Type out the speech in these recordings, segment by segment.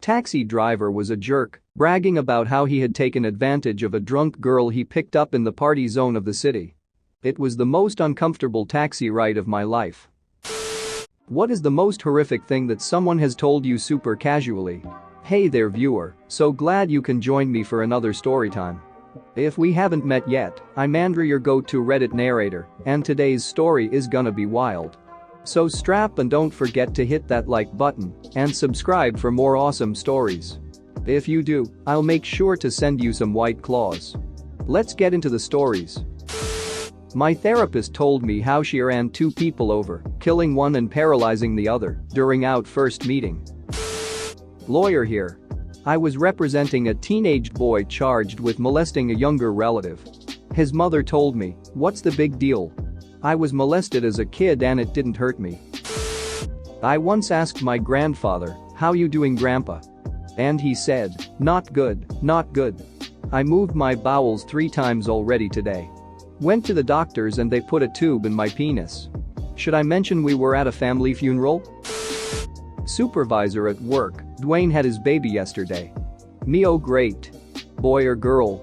Taxi driver was a jerk, bragging about how he had taken advantage of a drunk girl he picked up in the party zone of the city. It was the most uncomfortable taxi ride of my life. What is the most horrific thing that someone has told you super casually? Hey there viewer, so glad you can join me for another story time. If we haven't met yet, I'm Andrew, your go-to Reddit narrator, and today's story is gonna be wild. So strap and don't forget to hit that like button and subscribe for more awesome stories. If you do, I'll make sure to send you some white claws. Let's get into the stories. My therapist told me how she ran two people over, killing one and paralyzing the other during our first meeting. Lawyer here. I was representing a teenage boy charged with molesting a younger relative. His mother told me, "What's the big deal? I was molested as a kid and it didn't hurt me." I once asked my grandfather, "How you doing, grandpa?" And he said, "Not good, not good. I moved my bowels 3 times already today. Went to the doctors and they put a tube in my penis." Should I mention we were at a family funeral? Supervisor at work, Dwayne had his baby yesterday. Me, oh great. Boy or girl?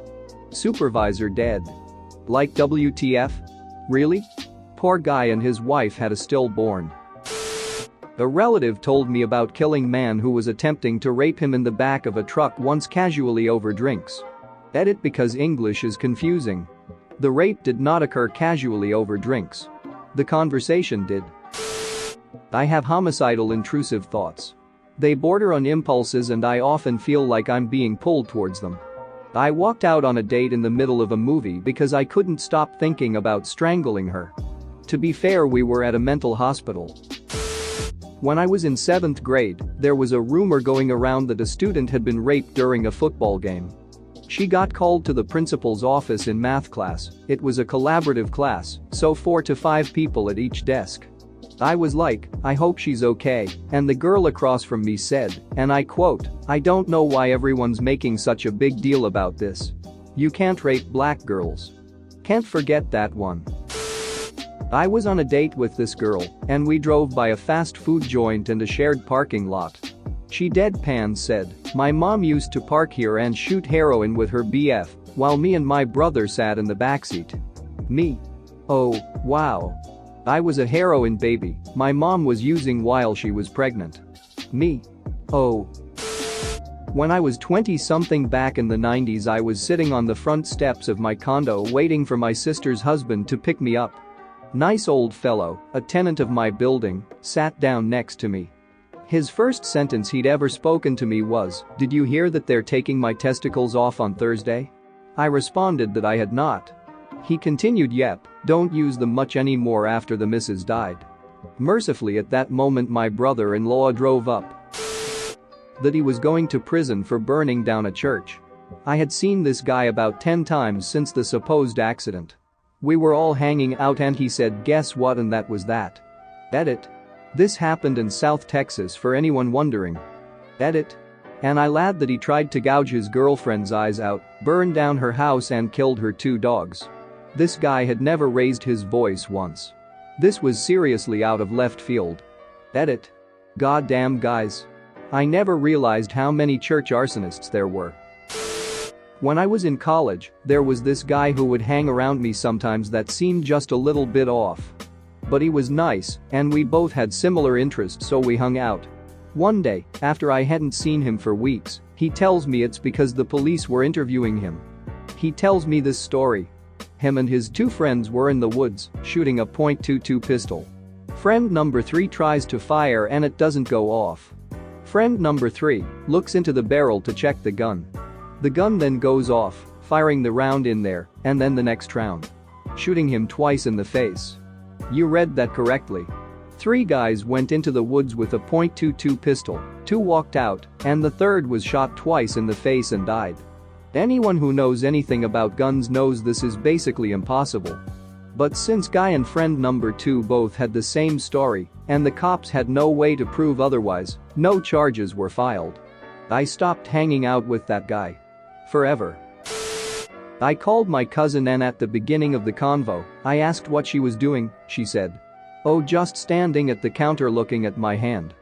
Supervisor dead. Like WTF? Really? Poor guy and his wife had a stillborn. A relative told me about killing man who was attempting to rape him in the back of a truck once casually over drinks. Edit because English is confusing. The rape did not occur casually over drinks. The conversation did. I have homicidal intrusive thoughts. They border on impulses and I often feel like I'm being pulled towards them. I walked out on a date in the middle of a movie because I couldn't stop thinking about strangling her. To be fair, we were at a mental hospital. When I was in 7th grade, there was a rumor going around that a student had been raped during a football game. She got called to the principal's office in math class. It was a collaborative class, so 4 to 5 people at each desk. I was like, "I hope she's okay," and the girl across from me said, and I quote, "I don't know why everyone's making such a big deal about this. You can't rape black girls. Can't forget that one." I was on a date with this girl, and we drove by a fast food joint and a shared parking lot. She deadpan said, "My mom used to park here and shoot heroin with her BF, while me and my brother sat in the backseat." Me. Oh, wow. I was a heroin baby my mom was using while she was pregnant. Me. Oh. When I was 20-something back in the 90s, I was sitting on the front steps of my condo waiting for my sister's husband to pick me up. Nice old fellow, a tenant of my building, sat down next to me. His first sentence he'd ever spoken to me was, "Did you hear that they're taking my testicles off on Thursday?" I responded that I had not. He continued, "Yep, don't use them much anymore after the missus died." Mercifully at that moment my brother-in-law drove up. That he was going to prison for burning down a church. I had seen this guy about 10 times since the supposed accident. We were all hanging out and he said, "Guess what?" and that was that. Edit. This happened in South Texas for anyone wondering. Edit. And I laughed that he tried to gouge his girlfriend's eyes out, burned down her house and killed her 2 dogs. This guy had never raised his voice once. This was seriously out of left field. Edit. Goddamn guys. I never realized how many church arsonists there were. When I was in college, there was this guy who would hang around me sometimes that seemed just a little bit off. But he was nice, and we both had similar interests, so we hung out. One day, after I hadn't seen him for weeks, he tells me it's because the police were interviewing him. He tells me this story. Him and his 2 friends were in the woods, shooting a .22 pistol. Friend number 3 tries to fire and it doesn't go off. Friend number 3 looks into the barrel to check the gun. The gun then goes off, firing the round in there, and then the next round. Shooting him twice in the face. You read that correctly. 3 guys went into the woods with a .22 pistol, 2 walked out, and the third was shot twice in the face and died. Anyone who knows anything about guns knows this is basically impossible. But since guy and friend number 2 both had the same story, and the cops had no way to prove otherwise, no charges were filed. I stopped hanging out with that guy. Forever. I called my cousin and at the beginning of the convo, I asked what she was doing. She said, "Oh, just standing at the counter looking at my hand."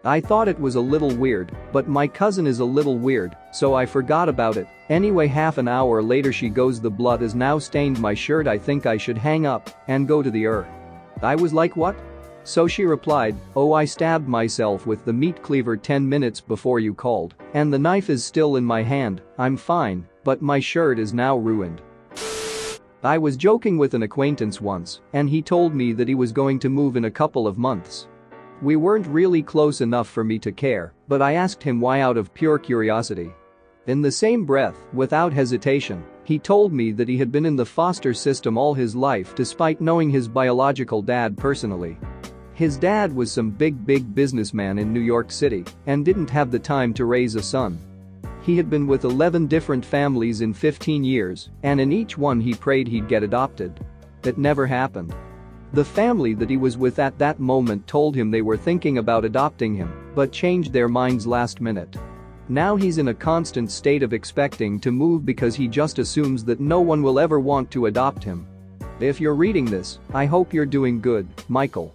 I thought it was a little weird, but my cousin is a little weird, so I forgot about it. Anyway, half an hour later she goes, the blood has now stained my shirt, I think I should hang up and go to the ER. I was like, what? So she replied, oh, I stabbed myself with the meat cleaver 10 minutes before you called, and the knife is still in my hand. I'm fine, but my shirt is now ruined. I was joking with an acquaintance once, and he told me that he was going to move in a couple of months. We weren't really close enough for me to care, but I asked him why out of pure curiosity. In the same breath, without hesitation, he told me that he had been in the foster system all his life despite knowing his biological dad personally. His dad was some big businessman in New York City and didn't have the time to raise a son. He had been with 11 different families in 15 years, and in each one he prayed he'd get adopted. It never happened. The family that he was with at that moment told him they were thinking about adopting him, but changed their minds last minute. Now he's in a constant state of expecting to move because he just assumes that no one will ever want to adopt him. If you're reading this, I hope you're doing good, Michael.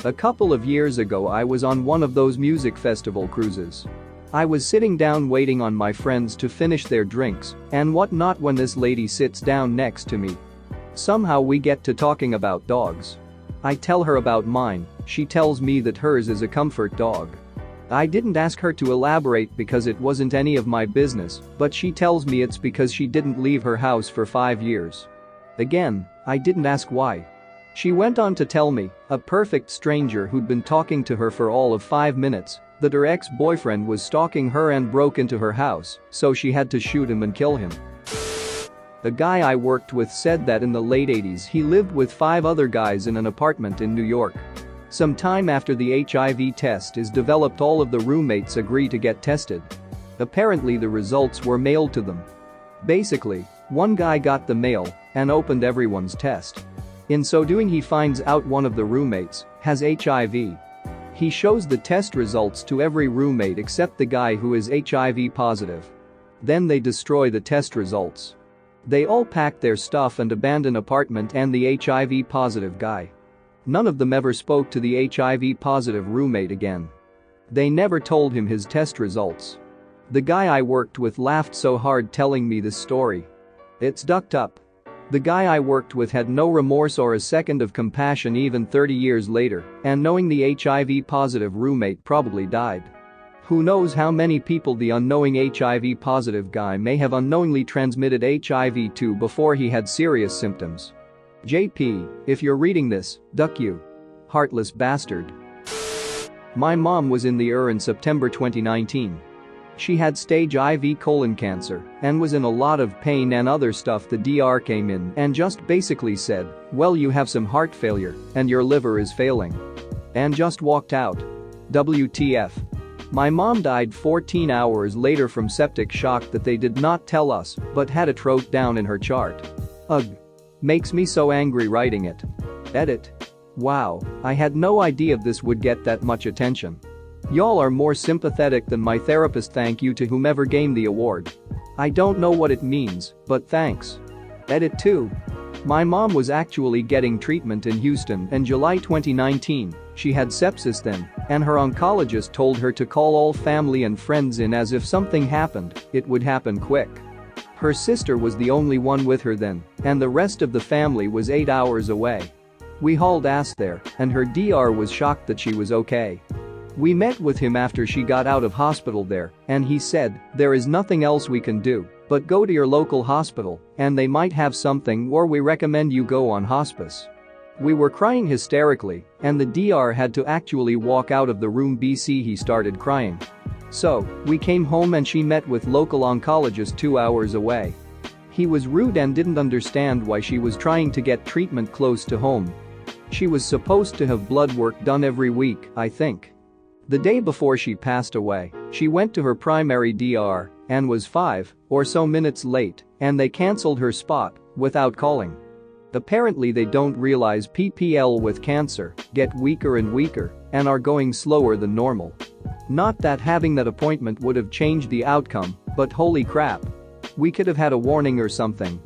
A couple of years ago I was on one of those music festival cruises. I was sitting down waiting on my friends to finish their drinks and whatnot when this lady sits down next to me. Somehow we get to talking about dogs. I tell her about mine, she tells me that hers is a comfort dog. I didn't ask her to elaborate because it wasn't any of my business, but she tells me it's because she didn't leave her house for 5 years. Again, I didn't ask why. She went on to tell me, a perfect stranger who'd been talking to her for all of 5 minutes, that her ex-boyfriend was stalking her and broke into her house, so she had to shoot him and kill him. The guy I worked with said that in the late 80s he lived with 5 other guys in an apartment in New York. Some time after the HIV test is developed, all of the roommates agree to get tested. Apparently the results were mailed to them. Basically, one guy got the mail and opened everyone's test. In so doing he finds out one of the roommates has HIV. He shows the test results to every roommate except the guy who is HIV positive. Then they destroy the test results. They all pack their stuff and abandon apartment and the HIV positive guy. None of them ever spoke to the HIV positive roommate again. They never told him his test results. The guy I worked with laughed so hard telling me this story. It's ducked up. The guy I worked with had no remorse or a second of compassion even 30 years later, and knowing the HIV positive roommate probably died. Who knows how many people the unknowing HIV positive guy may have unknowingly transmitted HIV to before he had serious symptoms. JP, if you're reading this, duck you. Heartless bastard. My mom was in the ER in September 2019. She had stage IV colon cancer and was in a lot of pain and other stuff. The DR came in and just basically said, well, you have some heart failure and your liver is failing. And just walked out. WTF. My mom died 14 hours later from septic shock that they did not tell us but had it wrote down in her chart. Ugh. Makes me so angry writing it. Edit. Wow, I had no idea this would get that much attention. Y'all are more sympathetic than my therapist. Thank you to whomever gave the award. I don't know what it means, but thanks. Edit 2. My mom was actually getting treatment in Houston in July 2019. She had sepsis then, and her oncologist told her to call all family and friends in as if something happened, it would happen quick. Her sister was the only one with her then, and the rest of the family was 8 hours away. We hauled ass there, and her DR was shocked that she was okay. We met with him after she got out of hospital there, and he said, there is nothing else we can do, but go to your local hospital, and they might have something, or we recommend you go on hospice. We were crying hysterically, and the DR had to actually walk out of the room. He started crying. So, we came home and she met with local oncologist 2 hours away. He was rude and didn't understand why she was trying to get treatment close to home. She was supposed to have blood work done every week, I think. The day before she passed away, she went to her primary DR and was 5 or so minutes late, and they cancelled her spot without calling. Apparently they don't realize PPL with cancer get weaker and weaker and are going slower than normal. Not that having that appointment would have changed the outcome, but holy crap. We could have had a warning or something.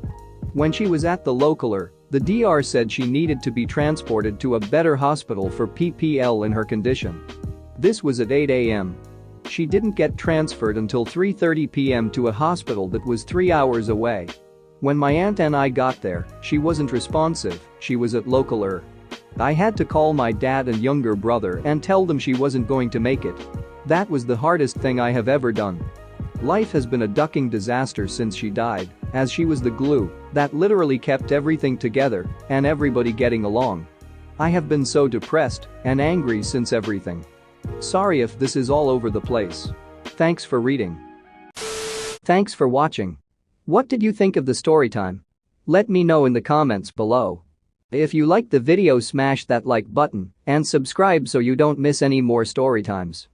When she was at the localer, the DR said she needed to be transported to a better hospital for PPL in her condition. This was at 8 a.m. She didn't get transferred until 3:30 p.m. to a hospital that was 3 hours away. When my aunt and I got there, she wasn't responsive, she was at local ER. I had to call my dad and younger brother and tell them she wasn't going to make it. That was the hardest thing I have ever done. Life has been a ducking disaster since she died, as she was the glue that literally kept everything together and everybody getting along. I have been so depressed and angry since everything. Sorry if this is all over the place. Thanks for reading. Thanks for watching. What did you think of the story time? Let me know in the comments below. If you liked the video, smash that like button and subscribe so you don't miss any more story times.